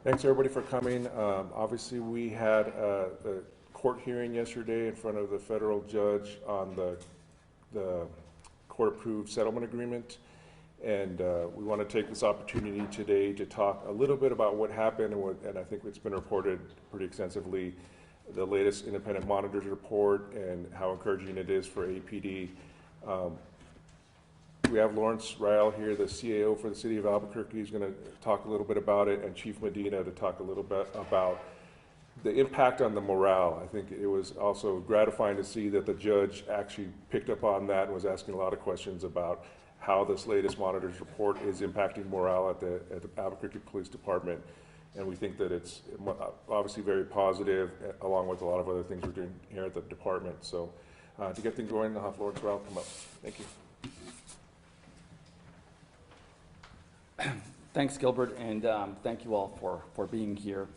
Thanks everybody for coming. Obviously, we had the court hearing yesterday in front of the federal judge on the court-approved settlement agreement, and we want to take this opportunity today to talk a little bit about what happened and I think it's been reported pretty extensively, the latest independent monitors report and how encouraging it is for APD. We have Lawrence Rael here, the CAO for the city of Albuquerque. He's going to talk a little bit about it, and Chief Medina to talk a little bit about the impact on the morale. I think it was also gratifying to see that the judge actually picked up on that and was asking a lot of questions about how this latest monitors report is impacting morale at the Albuquerque Police Department. And we think that it's obviously very positive, along with a lot of other things we're doing here at the department. So to get things going, I'll have Lawrence Rael come up. Thank you. Thanks, Gilbert, and thank you all for being here.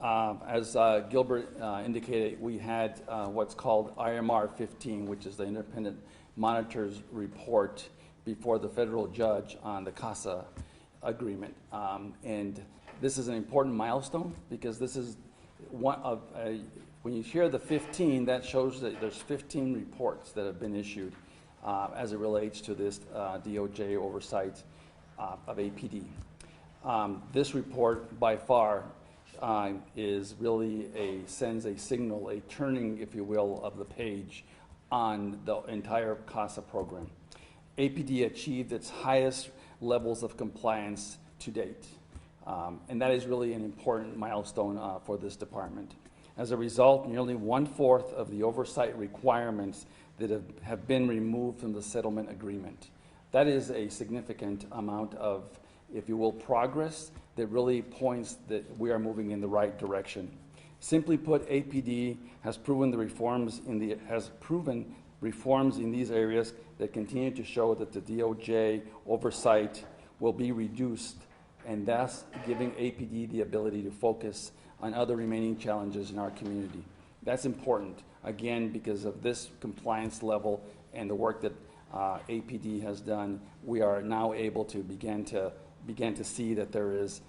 As Gilbert indicated, we had what's called IMR 15, which is the Independent Monitors Report before the federal judge on the CASA agreement. And this is an important milestone because this is one of, when you hear the 15, that shows that there's 15 reports that have been issued as it relates to this DOJ oversight of APD. This report, by far, is really sends a signal, a turning, if you will, of the page on the entire CASA program. APD achieved its highest levels of compliance to date, and that is really an important milestone for this department. As a result, nearly 1/4 of the oversight requirements that have been removed from the settlement agreement. That is a significant amount of, if you will, progress that really points that we are moving in the right direction. Simply put, APD has proven reforms in these areas that continue to show that the DOJ oversight will be reduced, and thus giving APD the ability to focus on other remaining challenges in our community. That's important, again, because of this compliance level and the work that APD has done. We are now able to begin to see that there is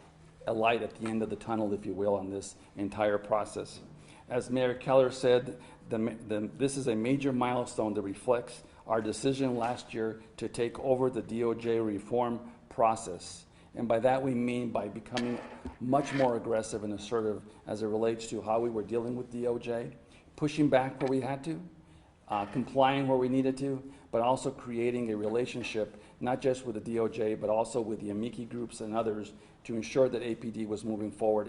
a light at the end of the tunnel, if you will, on this entire process. As Mayor Keller said, this is a major milestone that reflects our decision last year to take over the DOJ reform process. And by that we mean by becoming much more aggressive and assertive as it relates to how we were dealing with DOJ, pushing back where we had to, complying where we needed to, but also creating a relationship, not just with the DOJ, but also with the amici groups and others to ensure that APD was moving forward.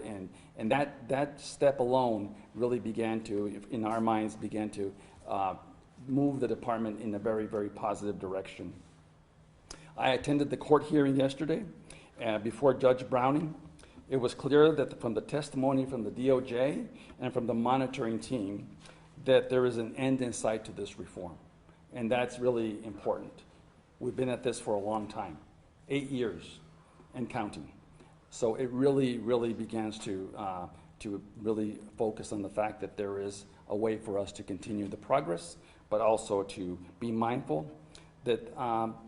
And that step alone really began to, in our minds, move the department in a very, very positive direction. I attended the court hearing yesterday before Judge Browning. It was clear that from the testimony from the DOJ and from the monitoring team that there is an end in sight to this reform. And that's really important. We've been at this for a long time, 8 years and counting. So it really, really begins to really focus on the fact that there is a way for us to continue the progress, but also to be mindful that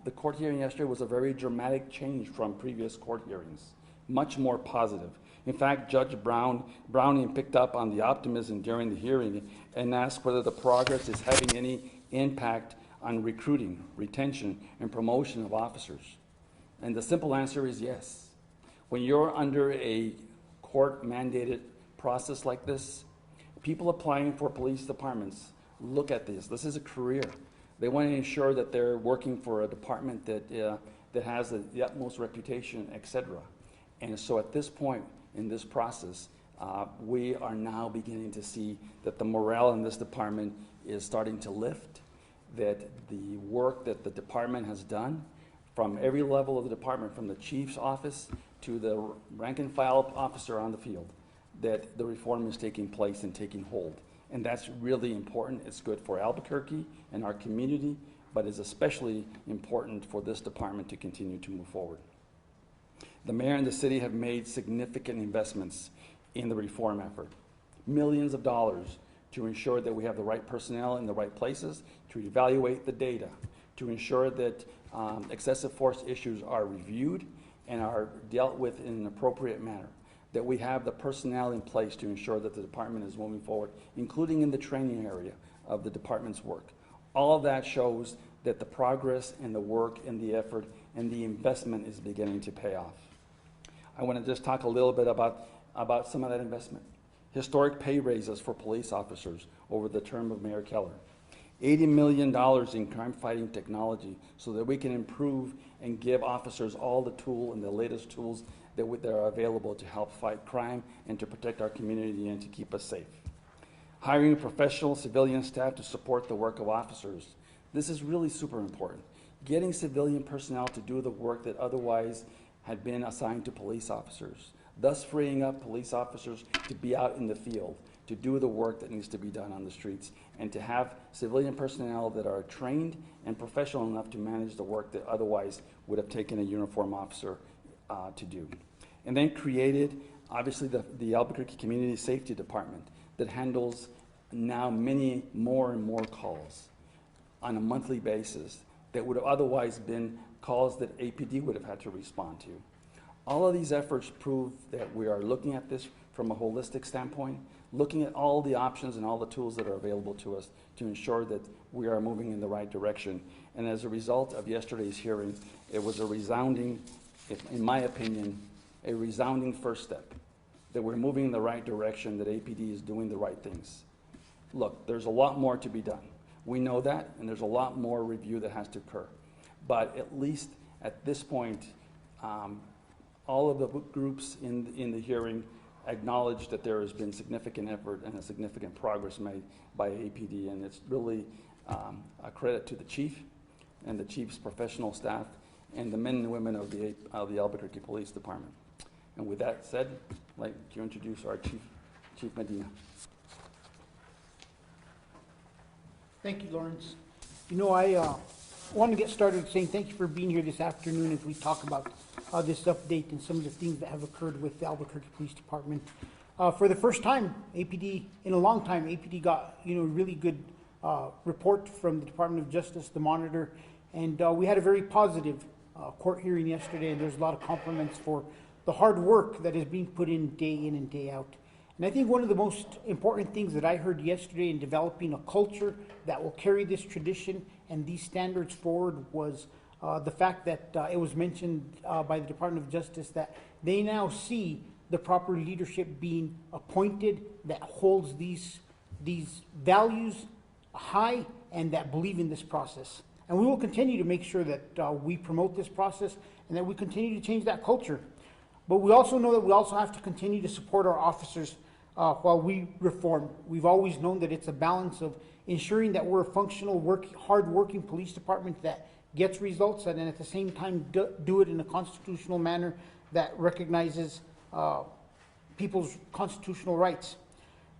the court hearing yesterday was a very dramatic change from previous court hearings, much more positive. In fact, Judge Browning picked up on the optimism during the hearing and asked whether the progress is having any impact on recruiting, retention, and promotion of officers. And the simple answer is yes. When you're under a court-mandated process like this, people applying for police departments look at this. This is a career. They want to ensure that they're working for a department that has the utmost reputation, etc. And so at this point in this process, we are now beginning to see that the morale in this department is starting to lift, that the work that the department has done from every level of the department, from the chief's office to the rank and file officer on the field, that the reform is taking place and taking hold. And that's really important. It's good for Albuquerque and our community, but is especially important for this department to continue to move forward. The mayor and the city have made significant investments in the reform effort, millions of dollars to ensure that we have the right personnel in the right places, to evaluate the data, to ensure that excessive force issues are reviewed and are dealt with in an appropriate manner. that we have the personnel in place to ensure that the department is moving forward, including in the training area of the department's work. All of that shows that the progress and the work and the effort and the investment is beginning to pay off. I want to just talk a little bit about some of that investment. Historic pay raises for police officers over the term of Mayor Keller. $80 million in crime-fighting technology so that we can improve and give officers all the tool and the latest tools that are available to help fight crime and to protect our community and to keep us safe. Hiring professional civilian staff to support the work of officers. This is really super important. Getting civilian personnel to do the work that otherwise had been assigned to police officers, thus freeing up police officers to be out in the field, to do the work that needs to be done on the streets, and to have civilian personnel that are trained and professional enough to manage the work that otherwise would have taken a uniform officer to do. And then created, obviously, the Albuquerque Community Safety Department that handles now many more and more calls on a monthly basis that would have otherwise been calls that APD would have had to respond to. All of these efforts prove that we are looking at this from a holistic standpoint, looking at all the options and all the tools that are available to us to ensure that we are moving in the right direction. And as a result of yesterday's hearing, it was a resounding, in my opinion, a resounding first step, that we're moving in the right direction, that APD is doing the right things. Look, there's a lot more to be done. We know that, and there's a lot more review that has to occur. But at least at this point, all of the groups in the hearing acknowledge that there has been significant effort and a significant progress made by APD, and it's really a credit to the chief and the chief's professional staff and the men and women of the Albuquerque Police Department. And with that said, I'd like to introduce our Chief Medina. Thank you, Lawrence. You know, I want to get started saying thank you for being here this afternoon as we talk about this update and some of the things that have occurred with the Albuquerque Police Department. For the first time, APD, in a long time, APD got, you know, really good report from the Department of Justice, the monitor, and we had a very positive court hearing yesterday, and there's a lot of compliments for the hard work that is being put in and day out. And I think one of the most important things that I heard yesterday in developing a culture that will carry this tradition and these standards forward was the fact that it was mentioned by the Department of Justice that they now see the proper leadership being appointed that holds these values high and that believe in this process. And we will continue to make sure that we promote this process and that we continue to change that culture. But we also know that we also have to continue to support our officers while we reform. We've always known that it's a balance of ensuring that we're a functional, hard-working police department that gets results and at the same time do it in a constitutional manner that recognizes people's constitutional rights.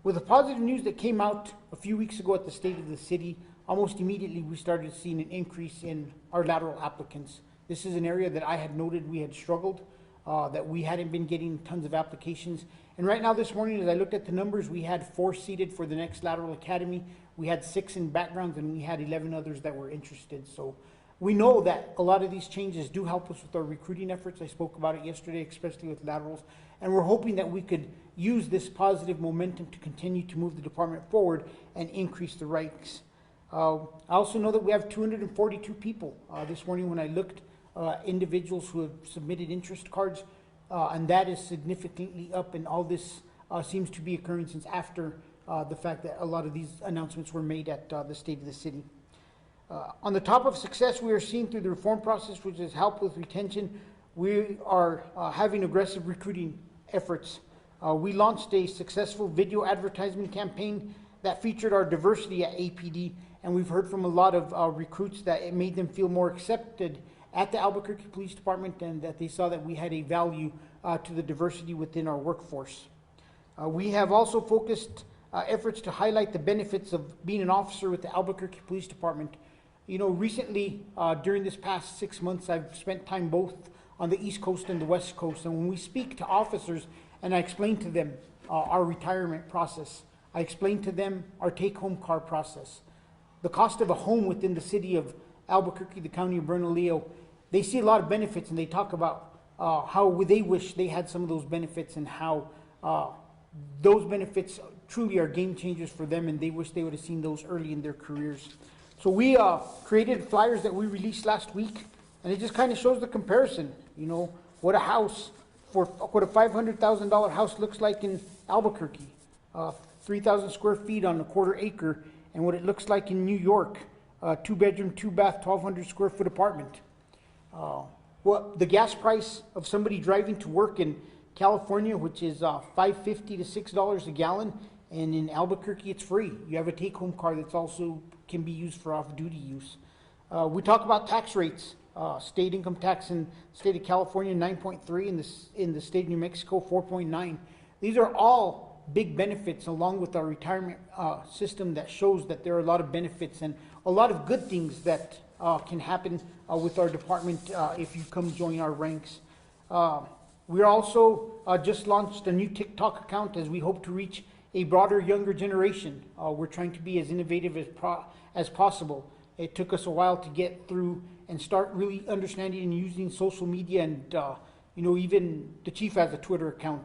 With the positive news that came out a few weeks ago at the State of the City, almost immediately we started seeing an increase in our lateral applicants. This is an area that I had noted we had struggled, that we hadn't been getting tons of applications. And right now this morning, as I looked at the numbers, we had 4 seated for the next lateral academy. We had 6 in backgrounds and we had 11 others that were interested. So we know that a lot of these changes do help us with our recruiting efforts. I spoke about it yesterday, especially with laterals. And we're hoping that we could use this positive momentum to continue to move the department forward and increase the ranks. I also know that we have 242 people this morning when I looked, individuals who have submitted interest cards, and that is significantly up, and all this seems to be occurring since after the fact that a lot of these announcements were made at the State of the City. On the top of success we are seeing through the reform process, which has helped with retention, we are having aggressive recruiting efforts. We launched a successful video advertisement campaign that featured our diversity at APD, and we've heard from a lot of recruits that it made them feel more accepted at the Albuquerque Police Department and that they saw that we had a value to the diversity within our workforce. We have also focused efforts to highlight the benefits of being an officer with the Albuquerque Police Department. You know, recently, during this past 6 months, I've spent time both on the East Coast and the West Coast, and when we speak to officers and I explain to them our retirement process, I explain to them our take-home car process, the cost of a home within the city of Albuquerque, the county of Bernalillo. They see a lot of benefits and they talk about how they wish they had some of those benefits, and how those benefits truly are game changers for them, and they wish they would have seen those early in their careers. So we created flyers that we released last week, and it just kind of shows the comparison, you know, what a house, what a $500,000 house looks like in Albuquerque, 3,000 square feet on a quarter acre, and what it looks like in New York, 2-bedroom, 2-bath, 1,200 square foot apartment. What the gas price of somebody driving to work in California, which is $5.50 to $6 a gallon, and in Albuquerque it's free. You have a take-home car that's also can be used for off-duty use. We talk about tax rates. State income tax in the state of California 9.3, in the state of New Mexico 4.9. These are all big benefits, along with our retirement system, that shows that there are a lot of benefits and a lot of good things that can happen with our department if you come join our ranks. We're also just launched a new TikTok account as we hope to reach a broader, younger generation. We're trying to be as innovative as possible. It took us a while to get through and start really understanding and using social media, and you know, even the chief has a Twitter account.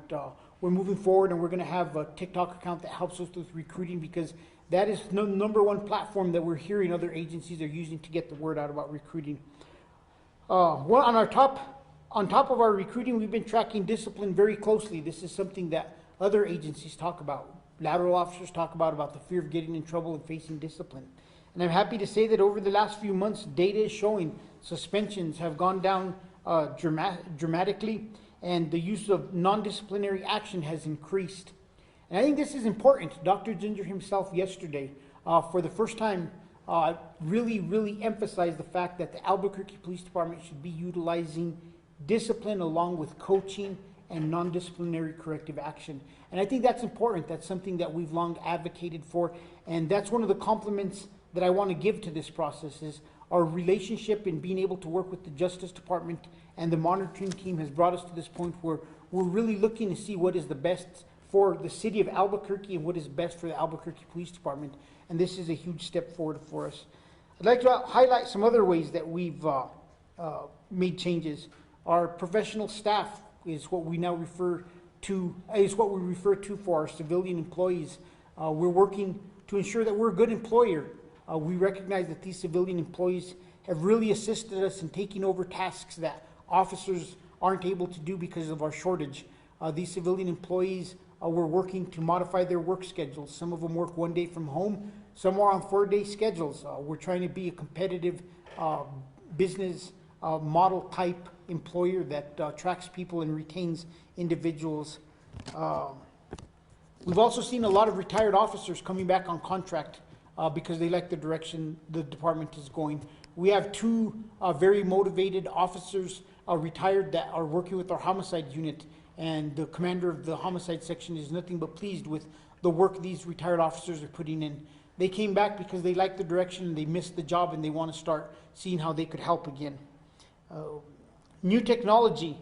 We're moving forward, and we're going to have a TikTok account that helps us with recruiting, because that is the number one platform that we're hearing other agencies are using to get the word out about recruiting. On top of our recruiting, we've been tracking discipline very closely. This is something that other agencies talk about. Lateral officers talk about the fear of getting in trouble and facing discipline. And I'm happy to say that over the last few months, data is showing suspensions have gone down dramatically, and the use of non-disciplinary action has increased. And I think this is important. Dr. Ginger himself yesterday, for the first time, really emphasized the fact that the Albuquerque Police Department should be utilizing discipline along with coaching and non-disciplinary corrective action. And I think that's important. That's something that we've long advocated for, and that's one of the compliments that I want to give to this process. Is our relationship in being able to work with the Justice Department and the monitoring team has brought us to this point where we're really looking to see what is the best for the city of Albuquerque and what is best for the Albuquerque Police Department, and this is a huge step forward for us. I'd like to highlight some other ways that we've made changes. Our professional staff is what we now refer to for our civilian employees. We're working to ensure that we're a good employer. We recognize that these civilian employees have really assisted us in taking over tasks that officers aren't able to do because of our shortage. These civilian employees, we're working to modify their work schedules. Some of them work 1 day from home, some are on 4-day schedules. We're trying to be a competitive business model type employer that attracts people and retains individuals. We've also seen a lot of retired officers coming back on contract because they like the direction the department is going. We have 2 very motivated officers retired that are working with our homicide unit, and the commander of the homicide section is nothing but pleased with the work these retired officers are putting in. They came back because they like the direction and they missed the job, and they want to start seeing how they could help again. New technology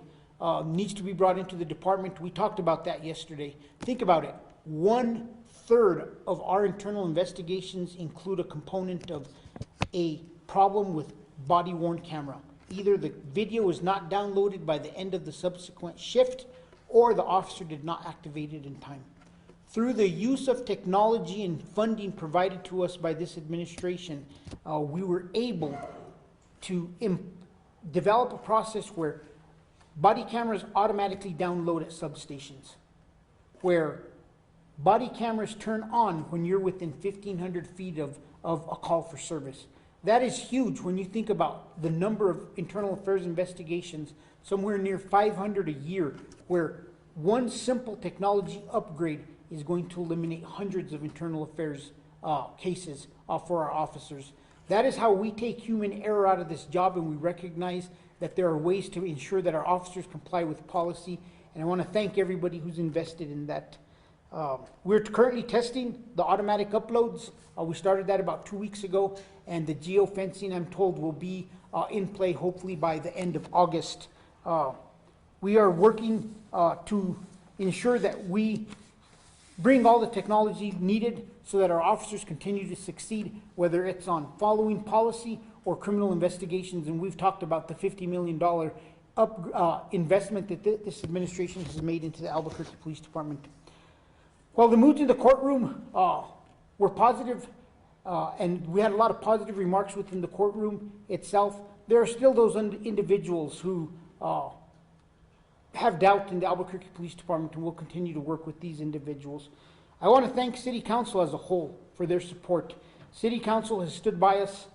needs to be brought into the department. We talked about that yesterday. Think about it. 1/3 of our internal investigations include a component of a problem with body-worn camera. Either the video is not downloaded by the end of the subsequent shift, or the officer did not activate it in time. Through the use of technology and funding provided to us by this administration, we were able to develop a process where body cameras automatically download at substations, where body cameras turn on when you're within 1,500 feet of a call for service. That is huge when you think about the number of internal affairs investigations, somewhere near 500 a year, where one simple technology upgrade is going to eliminate hundreds of internal affairs cases for our officers. That is how we take human error out of this job, and we recognize that there are ways to ensure that our officers comply with policy, and I want to thank everybody who's invested in that. We're currently testing the automatic uploads. We started that about 2 weeks ago, and the geofencing, I'm told, will be in play hopefully by the end of August. We are working to ensure that we bring all the technology needed so that our officers continue to succeed, whether it's on following policy or criminal investigations. And we've talked about the $50 million investment that this administration has made into the Albuquerque Police Department. While the moods in the courtroom were positive, and we had a lot of positive remarks within the courtroom itself, there are still those individuals who have doubt in the Albuquerque Police Department, and will continue to work with these individuals. I want to thank City Council as a whole for their support. City Council has stood by us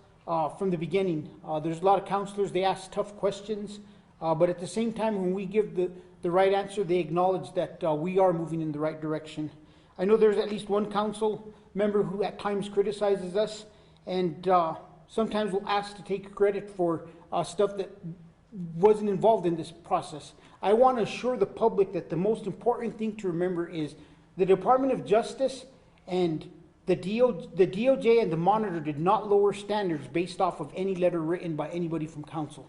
from the beginning. There's a lot of councilors, they ask tough questions, but at the same time, when we give the right answer, they acknowledge that we are moving in the right direction. I know there's at least one council member who at times criticizes us, and sometimes will ask to take credit for stuff that wasn't involved in this process. I want to assure the public that the most important thing to remember is the Department of Justice and the DOJ and the Monitor did not lower standards based off of any letter written by anybody from council.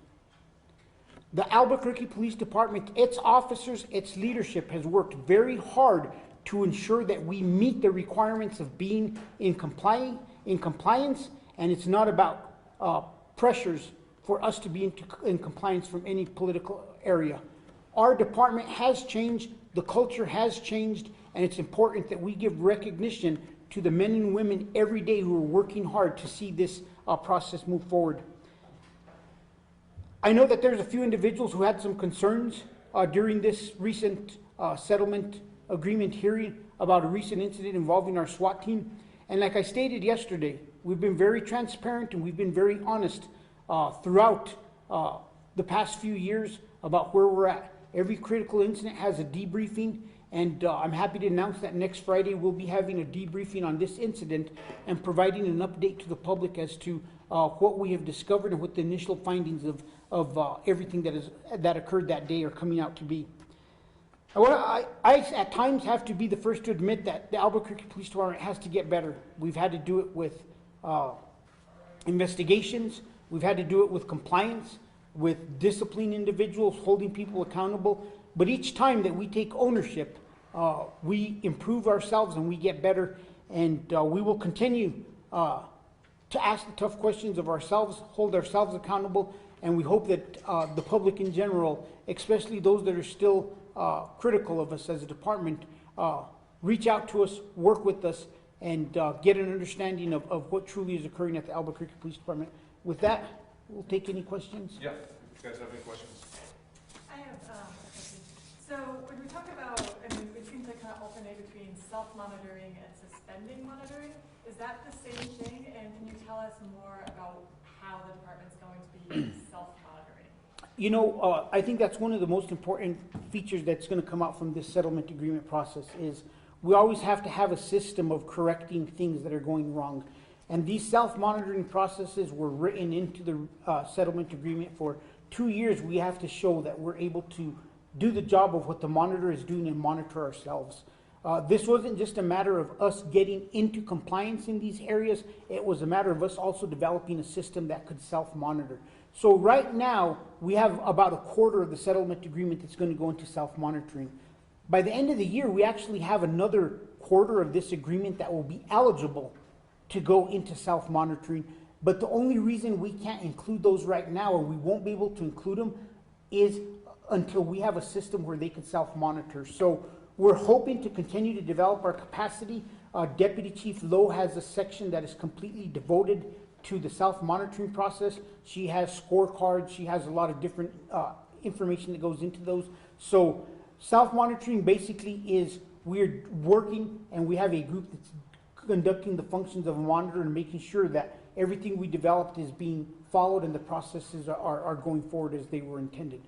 The Albuquerque Police Department, its officers, its leadership has worked very hard to ensure that we meet the requirements of being in compliance, and it's not about pressures for us to be in compliance from any political area. Our department has changed, the culture has changed, and it's important that we give recognition to the men and women every day who are working hard to see this process move forward. I know that there's a few individuals who had some concerns during this recent settlement agreement hearing about a recent incident involving our SWAT team. And like I stated yesterday, we've been very transparent and we've been very honest throughout the past few years about where we're at. Every critical incident has a debriefing, and I'm happy to announce that next Friday we'll be having a debriefing on this incident and providing an update to the public as to what we have discovered and what the initial findings of everything that occurred that day are coming out to be. I at times have to be the first to admit that the Albuquerque Police Department has to get better. We've had to do it with investigations, we've had to do it with compliance, with disciplining individuals, holding people accountable. But each time that we take ownership, we improve ourselves and we get better. And we will continue to ask the tough questions of ourselves, hold ourselves accountable. And we hope that the public in general, especially those that are still critical of us as a department, reach out to us, work with us, and get an understanding of what truly is occurring at the Albuquerque Police Department. With that, we'll take any questions. Yeah, if you guys have any questions. I have a question. So when we talk about, I mean, it seems like kind of alternate between self-monitoring and suspending monitoring. Is that the same thing? And can you tell us more about how the department's going to be self-monitoring? You know, I think that's one of the most important features that's going to come out from this settlement agreement process is we always have to have a system of correcting things that are going wrong. And these self-monitoring processes were written into the settlement agreement. For 2 years, we have to show that we're able to do the job of what the monitor is doing and monitor ourselves. This wasn't just a matter of us getting into compliance in these areas. It was a matter of us also developing a system that could self-monitor. So right now, we have about a quarter of the settlement agreement that's going to go into self-monitoring. By the end of the year, we actually have another quarter of this agreement that will be eligible to go into self-monitoring. But the only reason we can't include those right now, or we won't be able to include them, is until we have a system where they can self-monitor. So we're hoping to continue to develop our capacity. Deputy Chief Lowe has a section that is completely devoted to the self-monitoring process. She has scorecards, she has a lot of different information that goes into those. So self-monitoring basically is we're working and we have a group that's conducting the functions of a monitor and making sure that everything we developed is being followed and the processes are going forward as they were intended.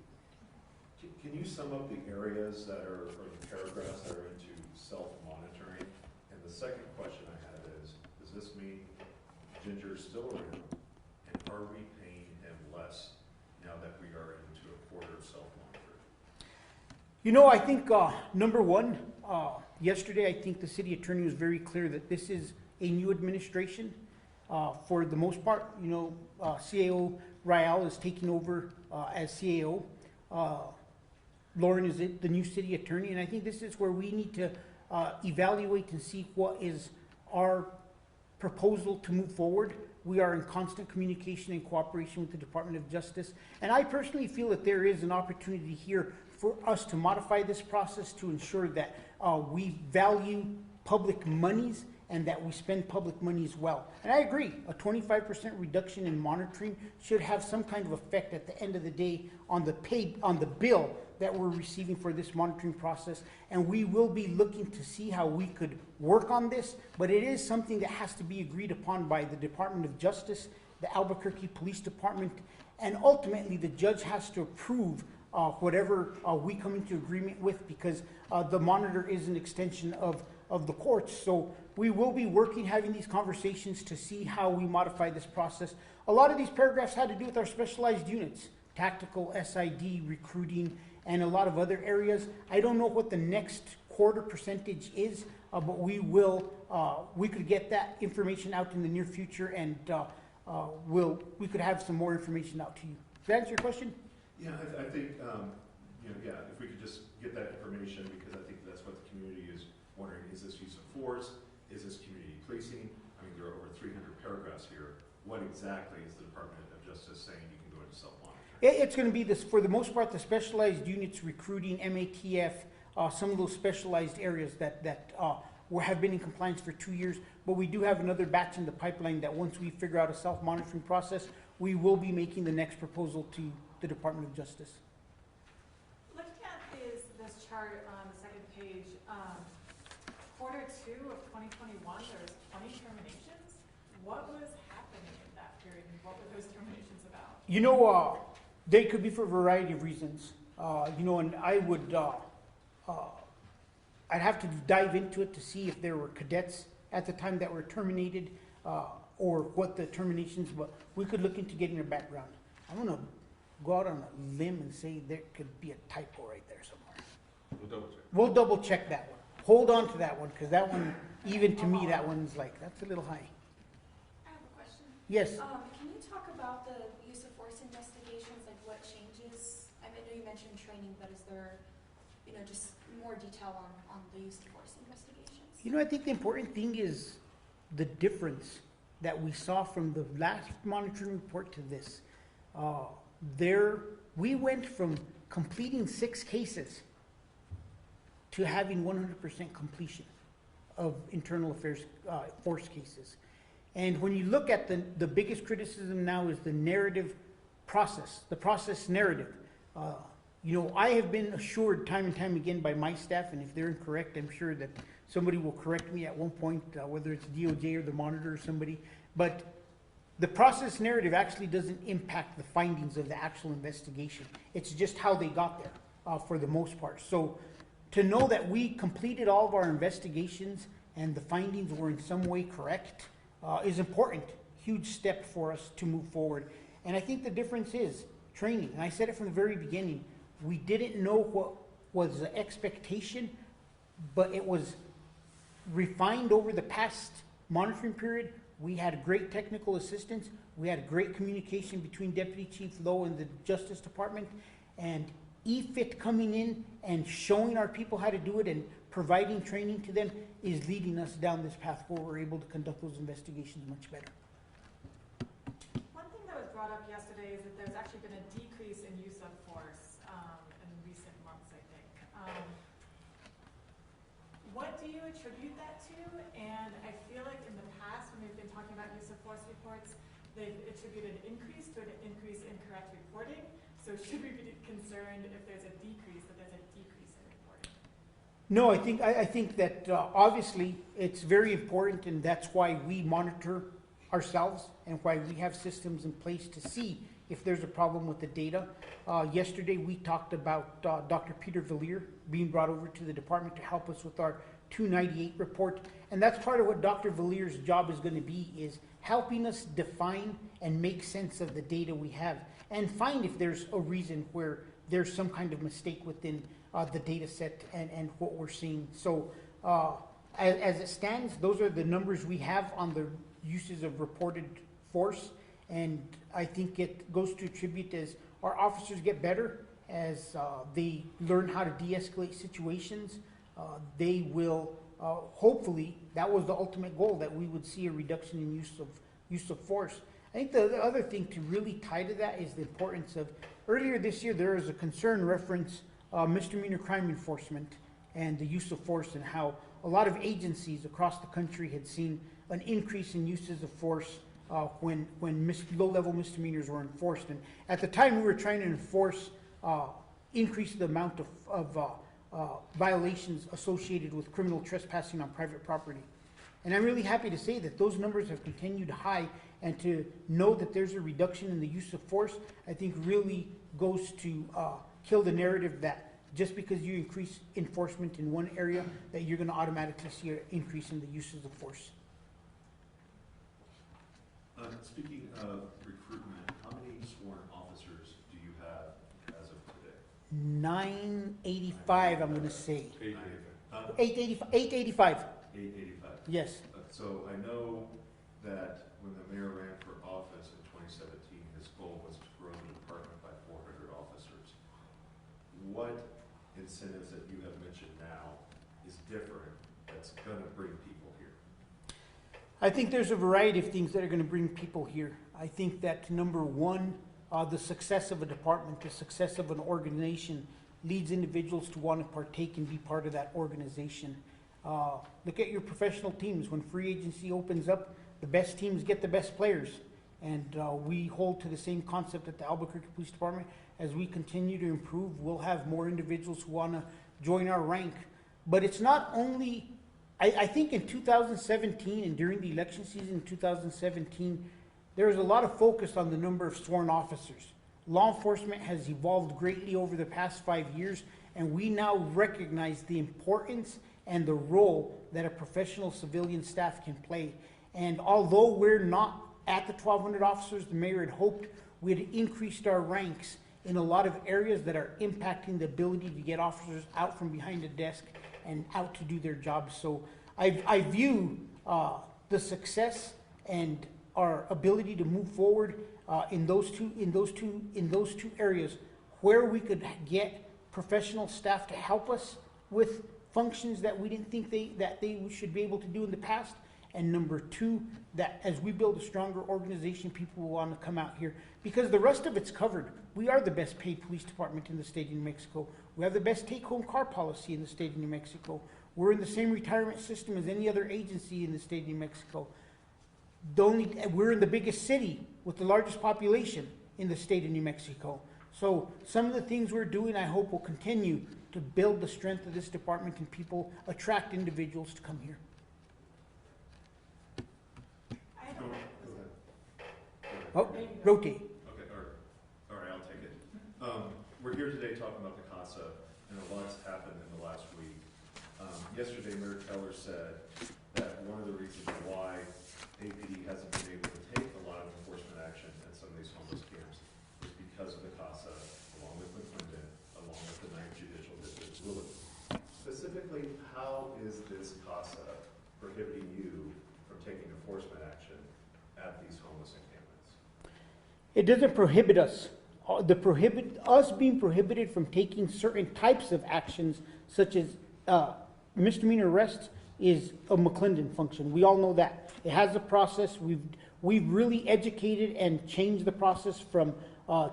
Can you sum up the areas that are, or the paragraphs that are into self-monitoring? And the second question I had is, does this mean Ginger's still around? And are we paying him less now that we are into a quarter of self-monitoring? You know, I think number one, yesterday I think the city attorney was very clear that this is a new administration. For the most part, you know, CAO Rael is taking over as CAO. Lauren is the new city attorney, and I think this is where we need to evaluate and see what is our proposal to move forward. We are in constant communication and cooperation with the Department of Justice. And I personally feel that there is an opportunity here for us to modify this process to ensure that we value public monies and that we spend public monies well. And I agree, a 25% reduction in monitoring should have some kind of effect at the end of the day on the bill that we're receiving for this monitoring process. And we will be looking to see how we could work on this, but it is something that has to be agreed upon by the Department of Justice, the Albuquerque Police Department, and ultimately the judge has to approve whatever we come into agreement with, because the monitor is an extension of the courts. So we will be working, having these conversations to see how we modify this process. A lot of these paragraphs had to do with our specialized units, tactical, SID, recruiting, and a lot of other areas. I don't know what the next quarter percentage is, but we could get that information out in the near future, and we could have some more information out to you. Does that answer your question? Yeah, I think, if we could just get that information, because I think that's what the community is wondering. Is this use of force? Is this community policing? I mean, there are over 300 paragraphs here. What exactly is the Department of Justice saying you can go into self-monitoring? It's going to be this, for the most part, the specialized units, recruiting, MATF, some of those specialized areas that have been in compliance for 2 years. But we do have another batch in the pipeline that once we figure out a self-monitoring process, we will be making the next proposal to the Department of Justice. Looking at this chart on the second page, quarter 2 of 2021, there was 20 terminations. What was happening in that period, and what were those terminations about? You know, they could be for a variety of reasons. And I would, I'd have to dive into it to see if there were cadets at the time that were terminated, or what the terminations, but we could look into getting their background. I'm gonna go out on a limb and say there could be a typo right there somewhere. We'll double check. We'll double check that one. Hold on to that one, because that one, even to me, that one's like, that's a little high. I have a question. Yes. Can you talk about the use of force investigations, like what changes? I know you mentioned training, but is there, just more detail on the use of force investigations? I think the important thing is the difference that we saw from the last monitoring report to this. We went from completing 6 cases to having 100% completion of internal affairs force cases. And when you look at the biggest criticism now is the narrative process, the process narrative. I have been assured time and time again by my staff, and if they're incorrect, I'm sure that somebody will correct me at one point, whether it's DOJ or the monitor or somebody, but the process narrative actually doesn't impact the findings of the actual investigation. It's just how they got there, for the most part. So to know that we completed all of our investigations and the findings were in some way correct is important. Huge step for us to move forward. And I think the difference is training. And I said it from the very beginning. We didn't know what was the expectation, but it was refined over the past monitoring period. We had great technical assistance. We had great communication between Deputy Chief Lowe and the Justice Department. And EFIT coming in and showing our people how to do it and providing training to them is leading us down this path where we're able to conduct those investigations much better. One thing that was brought up yesterday is that there's actually been a decrease in use of force in recent months, I think. What do you attribute that to? And I feel like in the past, when we've been talking about use of force reports, they've attributed increase to an increase in correct reporting. So should we be concerned if there's a decrease, that there's a decrease in reporting? No, I think that obviously it's very important, and that's why we monitor ourselves and why we have systems in place to see if there's a problem with the data. Yesterday we talked about Dr. Peter Villier being brought over to the department to help us with our 298 report, and that's part of what Dr. Villier's job is going to be, is helping us define and make sense of the data we have and find if there's a reason where there's some kind of mistake within the data set and what we're seeing. So as it stands, those are the numbers we have on the uses of reported force, and I think it goes to attribute as our officers get better, as they learn how to de-escalate situations. They will hopefully, that was the ultimate goal, that we would see a reduction in use use of force. I think the other thing to really tie to that is the importance of, earlier this year, there was a concern reference misdemeanor crime enforcement and the use of force, and how a lot of agencies across the country had seen an increase in uses of force when low-level misdemeanors were enforced. And at the time, we were trying to enforce, increase the amount of violations associated with criminal trespassing on private property. And I'm really happy to say that those numbers have continued high, and to know that there's a reduction in the use of force, I think really goes to kill the narrative that just because you increase enforcement in one area, that you're going to automatically see an increase in the uses of force. Speaking of recruitment, how many sworn officers do you have as of today? 985, I'm going to say. 885. 885. 885. Yes. So I know that when the mayor ran for office in 2017, his goal was to grow the department by 400 officers. What incentives that you have mentioned now is different that's going to bring people here? I think there's a variety of things that are going to bring people here. I think that, number one, the success of a department, the success of an organization leads individuals to want to partake and be part of that organization. Look at your professional teams. When free agency opens up, the best teams get the best players. And we hold to the same concept at the Albuquerque Police Department. As we continue to improve, we'll have more individuals who want to join our rank. But it's not only, I think in 2017 and during the election season in 2017, there was a lot of focus on the number of sworn officers. Law enforcement has evolved greatly over the past 5 years, and we now recognize the importance and the role that a professional civilian staff can play. And although we're not at the 1,200 officers the mayor had hoped, we had increased our ranks in a lot of areas that are impacting the ability to get officers out from behind a desk and out to do their jobs. So I view the success and our ability to move forward in those two areas where we could get professional staff to help us with functions that we didn't think they should be able to do in the past. And number two, that as we build a stronger organization, people will want to come out here because the rest of it's covered. We are the best paid police department in the state of New Mexico. We have the best take-home car policy in the state of New Mexico. We're in the same retirement system as any other agency in the state of New Mexico. We're in the biggest city with the largest population in the state of New Mexico. So some of the things we're doing, I hope, will continue to build the strength of this department and people attract individuals to come here. Oh, rotate. Okay, all right, I'll take it. We're here today talking about the CASA, and a lot's happened in the last week. Yesterday, Mayor Keller said that one of the reasons why APD hasn't been able to take a lot of enforcement action at some of these homeless camps is because of the CASA, along with McClendon, along with the 9th Judicial District's ruling. Specifically, how is this CASA prohibiting you from taking enforcement action at these homeless encampments? It doesn't prohibit us. Us being prohibited from taking certain types of actions, such as misdemeanor arrests, is a McClendon function. We all know that. It has a process. We've really educated and changed the process from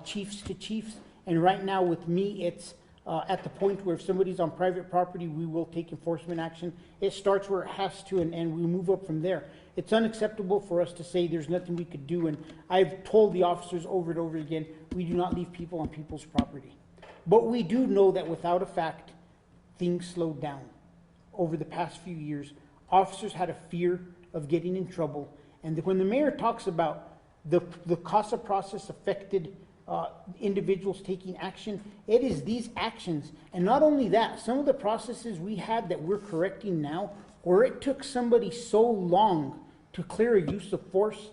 chiefs to chiefs. And right now with me, it's at the point where if somebody's on private property, we will take enforcement action. It starts where it has to, and we move up from there. It's unacceptable for us to say there's nothing we could do, and I've told the officers over and over again, we do not leave people on people's property. But we do know that without a fact, things slowed down. Over the past few years, officers had a fear of getting in trouble, and when the mayor talks about the CASA process affected individuals taking action, it is these actions. And not only that, some of the processes we had that we're correcting now, where it took somebody so long to clear a use of force,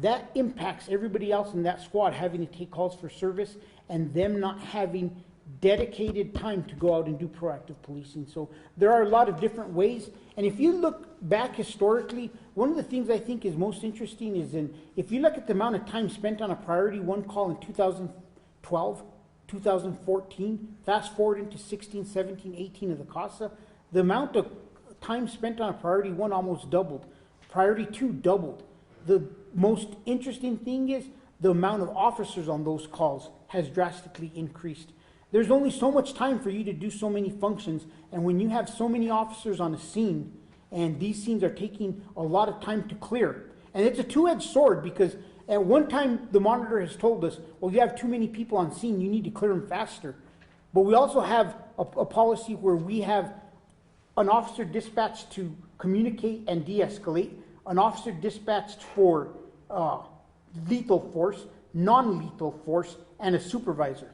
that impacts everybody else in that squad having to take calls for service and them not having dedicated time to go out and do proactive policing. So there are a lot of different ways. And if you look back historically, one of the things I think is most interesting is if you look at the amount of time spent on a priority one call in 2012, 2014, fast forward into 16, 17, 18 of the CASA, the amount of time spent on a priority one almost doubled. Priority two doubled. The most interesting thing is the amount of officers on those calls has drastically increased. There's only so much time for you to do so many functions, and when you have so many officers on a scene, and these scenes are taking a lot of time to clear, and it's a two-edged sword, because at one time the monitor has told us, well, you have too many people on scene, you need to clear them faster. But we also have a policy where we have an officer dispatched to communicate and de-escalate, an officer dispatched for lethal force, non-lethal force, and a supervisor.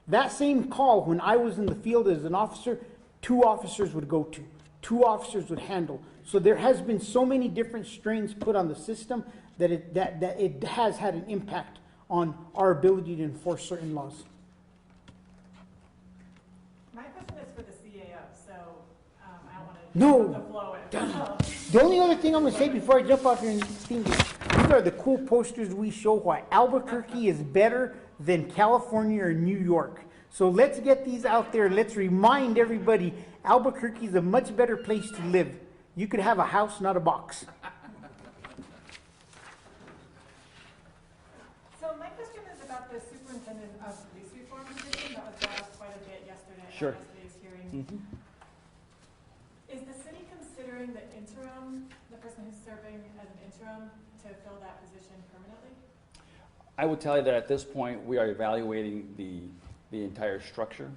That same call, when I was in the field as an officer, 2 officers would go to, 2 officers would handle. So there has been so many different strains put on the system that it has had an impact on our ability to enforce certain laws. My question is for the CAO, so I don't want to No. the flow in. The only other thing I'm going to say before I jump out here and think is, these are the cool posters we show why Albuquerque is better than California or New York. So let's get these out there. Let's remind everybody Albuquerque is a much better place to live. You could have a house, not a box. So my question is about the superintendent of police reform position that was brought up quite a bit yesterday at Sure. yesterday's hearing. Is the city considering the interim, the person who's serving as an interim, to fill that position permanently? I would tell you that at this point, we are evaluating the entire structure.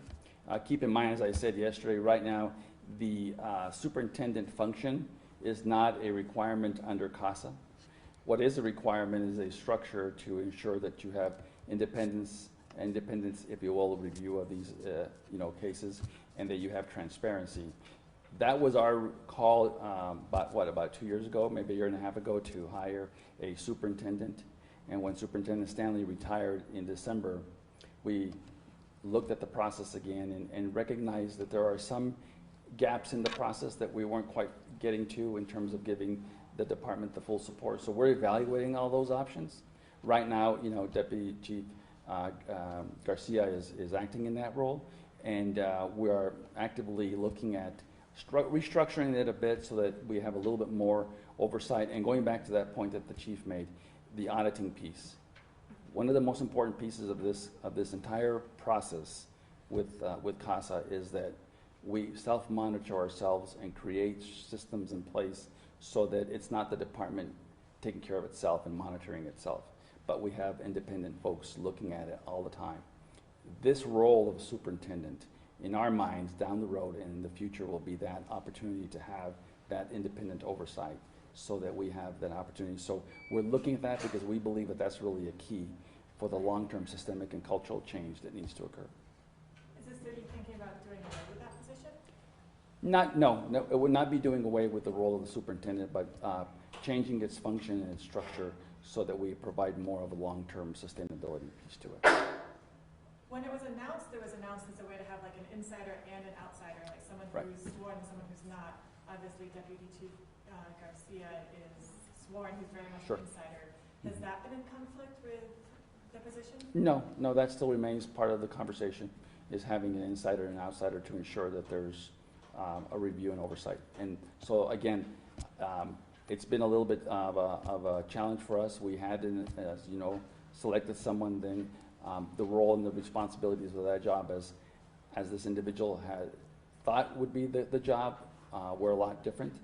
Keep in mind, as I said yesterday, right now, the superintendent function is not a requirement under CASA. What is a requirement is a structure to ensure that you have independence, if you will, review of these cases, and that you have transparency. That was our call about 2 years ago, maybe a year and a half ago, to hire a superintendent. And when Superintendent Stanley retired in December, we looked at the process again and recognized that there are some gaps in the process that we weren't quite getting to in terms of giving the department the full support. So we're evaluating all those options. Right now, Deputy Chief Garcia is acting in that role, and we are actively looking at restructuring it a bit so that we have a little bit more oversight. And going back to that point that the chief made, the auditing piece. One of the most important pieces of this entire process with CASA is that we self-monitor ourselves and create systems in place so that it's not the department taking care of itself and monitoring itself, but we have independent folks looking at it all the time. This role of superintendent, in our minds, down the road and in the future, will be that opportunity to have that independent oversight so that we have that opportunity. So we're looking at that because we believe that that's really a key for the long-term systemic and cultural change that needs to occur. Is the city thinking about doing away with that position? No, it would not be doing away with the role of the superintendent, but changing its function and its structure so that we provide more of a long-term sustainability piece to it. When it was announced as a way to have like an insider and an outsider, like someone Right. who's sworn and someone who's not. Obviously, Deputy Chief Garcia is sworn, he's very much Sure. an insider. Has that been in conflict with the position? No, that still remains part of the conversation, is having an insider and outsider to ensure that there's a review and oversight. And so again, it's been a little bit of a challenge for us. We had, as you know, selected someone, then the role and the responsibilities of that job as this individual had thought would be the job were a lot different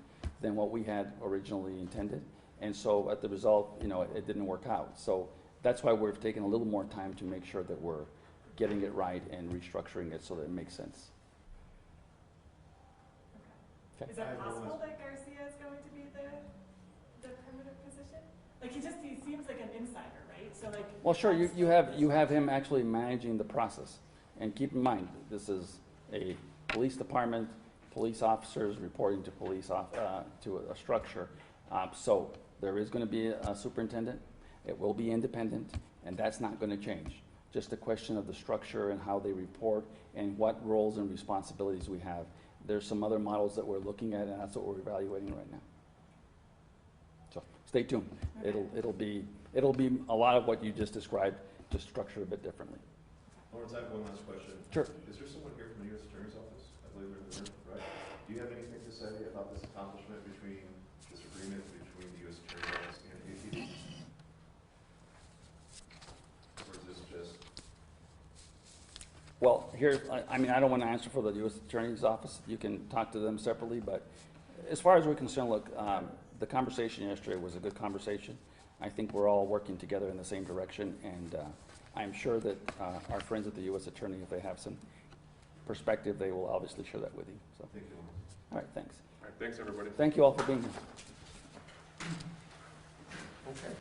than what we had originally intended. And so at the result, it didn't work out. So that's why we've taken a little more time to make sure that we're getting it right and restructuring it so that it makes sense. Okay. Is it possible that Garcia is going to be the permanent position? Like he seems like an insider, right? So like. Well, sure, you have him actually managing the process. And keep in mind, this is a police department, police officers reporting to to a structure. So there is going to be a superintendent. It will be independent, and that's not going to change. Just a question of the structure and how they report and what roles and responsibilities we have. There's some other models that we're looking at, and that's what we're evaluating right now. So stay tuned. Okay. It'll be a lot of what you just described, just structured a bit differently. Lawrence, I have one last question. Sure. Is there someone here from the U.S. Attorney's Office? I believe they're in the room, right? Do you have anything to say about this accomplishment this agreement between the U.S. Attorney's Office and APD? here, I mean, I don't want to answer for the U.S. Attorney's Office. You can talk to them separately, but as far as we're concerned, look, the conversation yesterday was a good conversation. I think we're all working together in the same direction, and I'm sure that our friends at the U.S. Attorney, if they have some perspective, they will obviously share that with you. So, Thank you. all right, thanks. All right, thanks, everybody. Thank you all for being here. Okay.